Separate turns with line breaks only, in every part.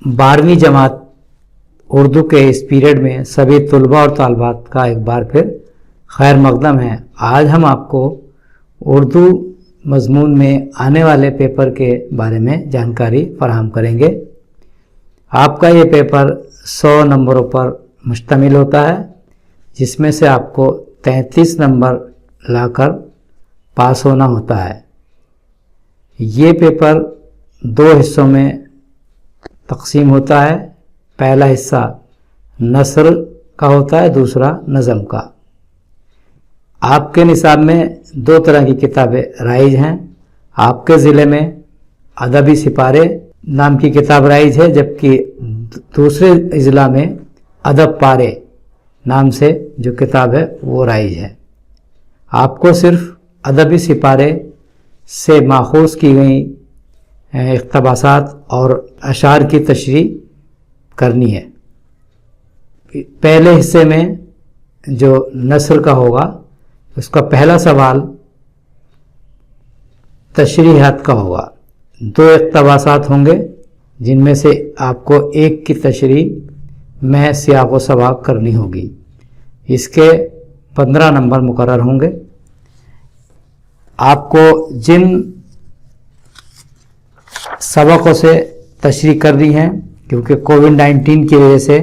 12वीं जमात उर्दू के इस पीरियड में सभी तलबा और तालबात का एक बार फिर खैर मकदम है। आज हम आपको उर्दू मज़मून में आने वाले पेपर के बारे में जानकारी फराहम करेंगे। आपका ये पेपर 100 नंबरों पर मुश्तमिल होता है, जिसमें से आपको 33 नंबर लाकर पास होना होता है। ये पेपर 2 हिस्सों में तकसीम होता है। पहला हिस्सा नस्र का होता है, दूसरा नज़म का। आपके निसाब में 2 तरह की किताबें राइज हैं। आपके ज़िले में अदबी सिपारे नाम की किताब राइज है, जबकि दूसरे ज़िला में अदब पारे नाम से जो किताब है वो राइज है। आपको सिर्फ अदबी सिपारे से माखूज़ की गई इक़्तिबासात और अशार की तशरीह करनी है। पहले हिस्से में जो नस्र का होगा, उसका पहला सवाल तशरीहात का होगा। 2 इक़्तिबासात होंगे, जिनमें से आपको एक की तशरीह में सियाक़ व सबाक़ करनी होगी। इसके 15 नंबर मुकर्रर होंगे। आपको जिन सबकों से तशरीह करनी है, क्योंकि कोविड-19 की वजह से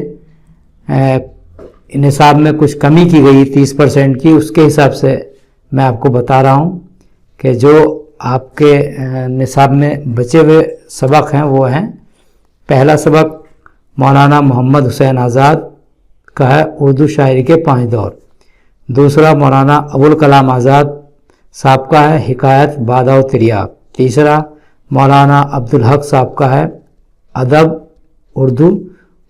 निसाब में कुछ कमी की गई 30% की, उसके हिसाब से मैं आपको बता रहा हूँ कि जो आपके निसाब में बचे हुए सबक हैं वो हैं। पहला सबक मौलाना मोहम्मद हुसैन आज़ाद का है, उर्दू शायरी के 5 दौर। दूसरा मौलाना अबुल कलाम आज़ाद साहब का है, हिकायत बादा व तिरियाक। तीसरा मौलाना अब्दुल हक साहब का है, अदब उर्दू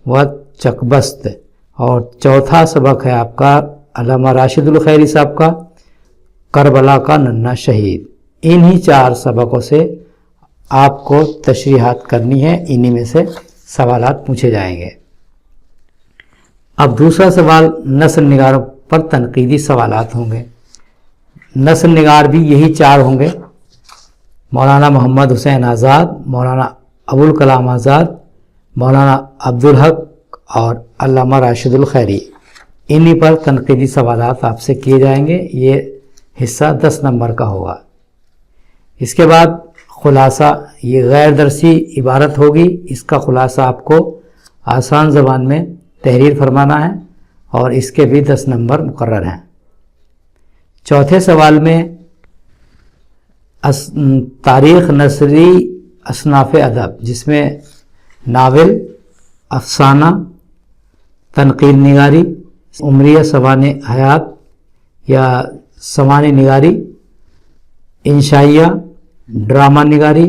व चकबस्त। और चौथा सबक है आपका अल्लामा राशिदुल खैरी साहब का, करबला का नन्हा शहीद। इन्हीं 4 सबकों से आपको तशरीहात करनी है। इन्हीं में से सवालात पूछे जाएंगे। अब दूसरा सवाल नस्र निगारों पर तनकीदी सवालात होंगे। नस्र निगार भी यही 4 होंगे, मौलाना मोहम्मद हुसैन आज़ाद, मौलाना अबुल कलाम आज़ाद, मौलाना अब्दुल हक और अल्लामा राशिदुल खैरी। इन्हीं पर तनकीदी सवालात आपसे किए जाएंगे। ये हिस्सा 10 नंबर का होगा। इसके बाद खुलासा, ये गैर दरसी इबारत होगी। इसका खुलासा आपको आसान ज़बान में तहरीर फरमाना है और इसके भी 10 नंबर मुकर्रर हैं। चौथे सवाल में तारीख़ नसरी असनाफ़ अदब, जिसमें नावल, अफसाना, तनक़ीद निगारी, उमरिया सवाने हयात या सवाने निगारी, इंशाइया, ड्रामा निगारी,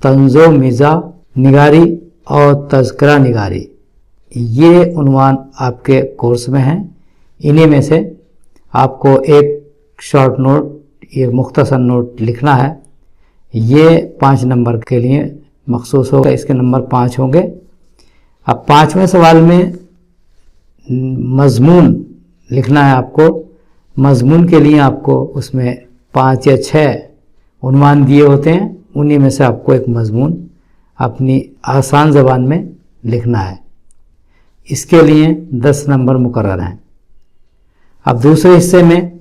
तंज़ो मिज़ा निगारी और तज़किरा निगारी, ये उन्वान आपके कोर्स में हैं। इन्हीं में से आपको एक शॉर्ट नोट, ये मुख्तसर नोट लिखना है। ये 5 नंबर के लिए मखसूस होगा, इसके नंबर 5 होंगे। अब 5वें सवाल में मज़मून लिखना है आपको। मज़मून के लिए आपको उसमें 5 या 6 उन्वान दिए होते हैं, उन्हीं में से आपको एक मज़मून अपनी आसान ज़बान में लिखना है। इसके लिए 10 नंबर मुकर्रर हैं। अब दूसरे हिस्से में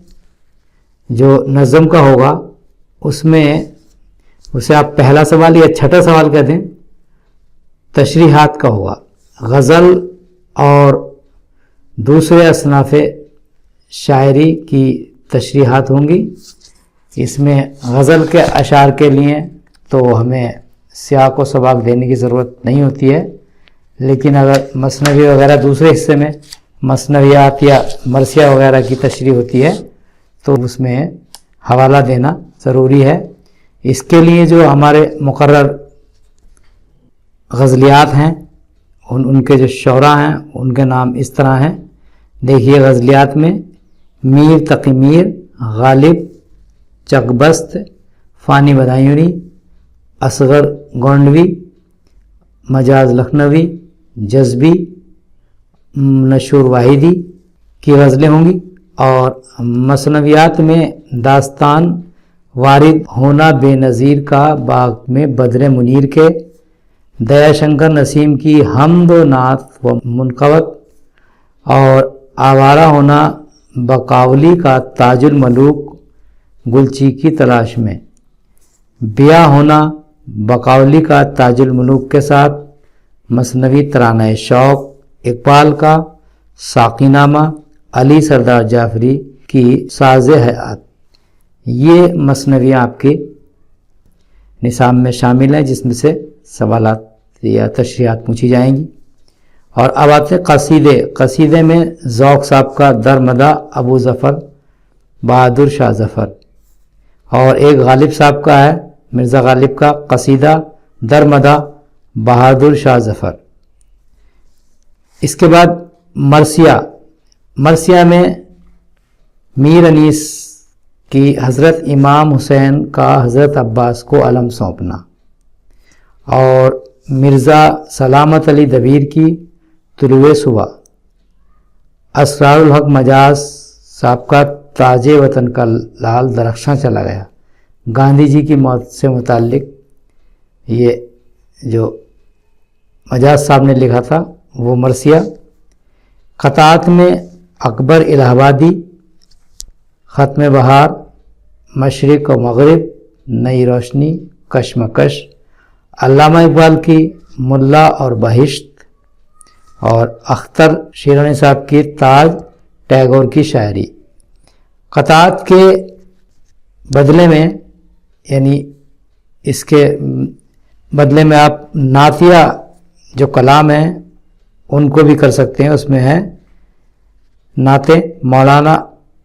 जो नज़म का होगा, उसमें उसे आप पहला सवाल या छठा सवाल कहते हैं, तशरीहात का होगा। गज़ल और दूसरे असनाफ़ शायरी की तशरीहात होंगी। इसमें गज़ल के अशार के लिए तो हमें सियाक़ व सबाक़ देने की ज़रूरत नहीं होती है, लेकिन अगर मसनवी वगैरह दूसरे हिस्से में मसनवियात या मरसिया वगैरह की तशरीह होती है तो उसमें हवाला देना ज़रूरी है। इसके लिए जो हमारे मुकर्रर गज़लियात हैं, उनके जो शौरा हैं, उनके नाम इस तरह हैं। देखिए, गज़लियात में मीर तक़ी मीर, गालिब, चकबस्त, फ़ानी बदायूनी, असगर गोंडवी, मजाज लखनवी, जज्बी, नशूर वाहिदी की गज़लें होंगी। और मसनवियात में दास्तान वारिद होना बेनज़ीर का, बाग में बद्र मुनीर के, दया शंकर नसीम की हमद व नात व मुनक़वत और आवारा होना बकावली का ताजुल मलूक गुलची की तलाश में, ब्याह होना बकावली का ताजुल मलूक के साथ, मसनवी तराना शौक इकबाल का साक़ीनामा, अली सरदार जाफरी की साज़े हयात। ये मसनवियाँ आपकी निसाब में शामिल हैं, जिसमें से सवालात या तशरीहात पूछी जाएंगी। और अब आते हैं कसीदे। कसीदे में ज़ौक़ साहब का दरमदा अबू ज़फ़र बहादुर शाह ज़फ़र, और एक गालिब साहब का है मिर्ज़ा गालिब का कसीदा दरमदा बहादुर शाह ज़फ़र। इसके बाद मरसिया। मरसिया में मीर अनीस की हज़रत इमाम हुसैन का हज़रत अब्बास को अलम सौंपना, और मिर्ज़ा सलामत अली दबीर की तुलुए सुबह, असरारुल हक मजाज साहब का ताजे वतन का लाल दरख्शां चला गया, गांधी जी की मौत से मुताल्लिक ये जो मजाज साहब ने लिखा था वो मरसिया। क़ताअत में अकबर इलाहाबादी, ख़त्म बहार, मशरिक़ व मग़रिब, नई रोशनी, कशमकश, अल्लामा इकबाल की मुल्ला और बहिश्त, और अख्तर शीरानी साहब की ताज, टैगोर की शायरी। क़ताअत के बदले में यानी इसके बदले में आप नातिया जो कलाम हैं उनको भी कर सकते हैं। उसमें है नाते मौलाना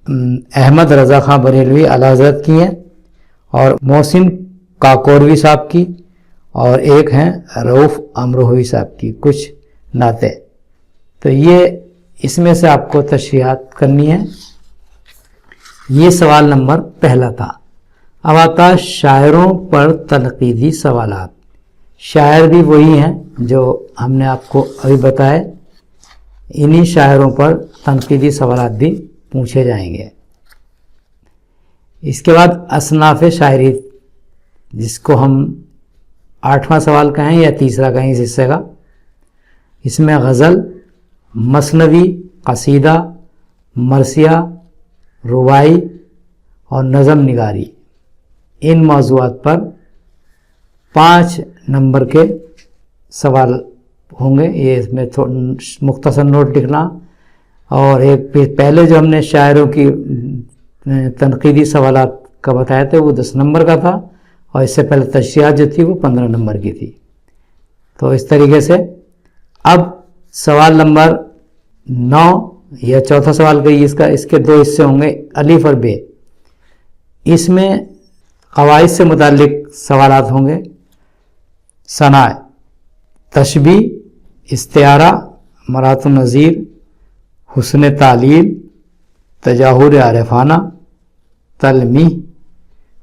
अहमद रज़ा ख़ां बरेलवी आला हज़रत की हैं, और मोहसिन काकोरवी साहब की, और एक हैं रऊफ़ अमरोही साहब की कुछ नाते। तो ये इसमें से आपको तशरीहात करनी है। ये सवाल नंबर पहला था। अब आता है शायरों पर तनक़ीदी सवालात। शायर भी वही हैं जो हमने आपको अभी बताए, इन्हीं शायरों पर तनक़ीदी सवालात भी पूछे जाएंगे। इसके बाद असनाफ़ शायरी, जिसको हम 8वां सवाल कहें या तीसरा कहें इस हिस्से का। इसमें गज़ल, मसनवी, कसीदा, मरसिया, रुबाई और नज़म निगारी, इन मौज़ूआत पर 5 नंबर के सवाल होंगे। ये इसमें मुख्तसर नोट लिखना, और एक पहले जो हमने शायरों की तनक़ीदी सवालात का बताया था वो 10 नंबर का था, और इससे पहले तशरीहात जो थी वो 15 नंबर की थी। तो इस तरीके से अब सवाल नंबर 9 या चौथा सवाल का इसका इसके 2 हिस्से होंगे, अलिफ और बे। इसमें क़वाइद से मुताल्लिक सवालात होंगे। सनाए, तशबी, इस्तिआरा, मरातुन नज़ीर, हुस्न तालील, तजाहुर आरिफाना, तलमीह,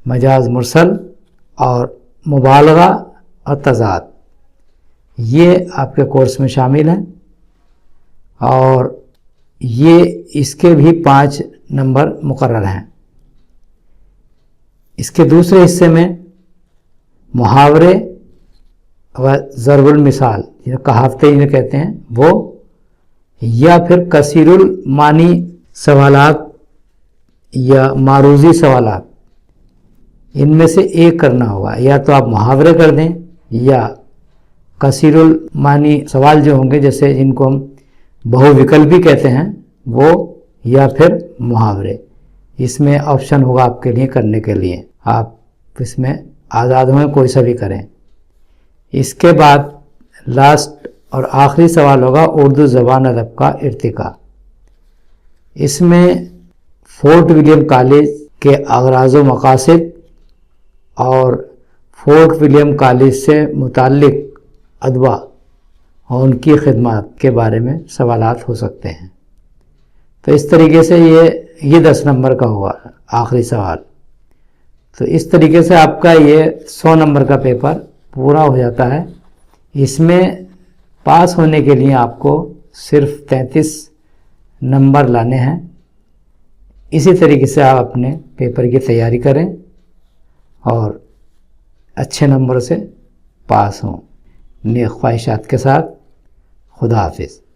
मजाज मुरसल और मुबालगा और तज़ाद, ये आपके कोर्स में शामिल हैं। और ये इसके भी 5 नंबर मुकर्रर हैं। इसके दूसरे हिस्से में मुहावरे व ज़रबुल मिसाल, ये कहावतें इन्हें कहते हैं वो, या फिर कसीरुल मानी सवालात या मारूज़ी सवालात, इनमें से एक करना होगा। या तो आप मुहावरे कर दें, या कसीरुल मानी सवाल जो होंगे जैसे जिनको हम बहुविकल्पी कहते हैं वो, या फिर मुहावरे। इसमें ऑप्शन होगा आपके लिए करने के लिए, आप इसमें आज़ाद हों, कोई सा भी करें। इसके बाद लास्ट और आखिरी सवाल होगा उर्दू ज़बान अदब का इर्तिका। इसमें फोर्ट विलियम कॉलेज के अग़राज़ व मक़ासिद और फोर्ट विलियम कॉलेज से मुताल्लिक़ अदबा और उनकी खिदमत के बारे में सवालात हो सकते हैं। तो इस तरीके से ये 10 नंबर का होगा आखिरी सवाल। तो इस तरीके से आपका ये 100 नंबर का पेपर पूरा हो जाता है। इसमें पास होने के लिए आपको सिर्फ 33 नंबर लाने हैं। इसी तरीके से आप अपने पेपर की तैयारी करें और अच्छे नंबर से पास हों। نیک خواہشات کے ساتھ خدا حافظ۔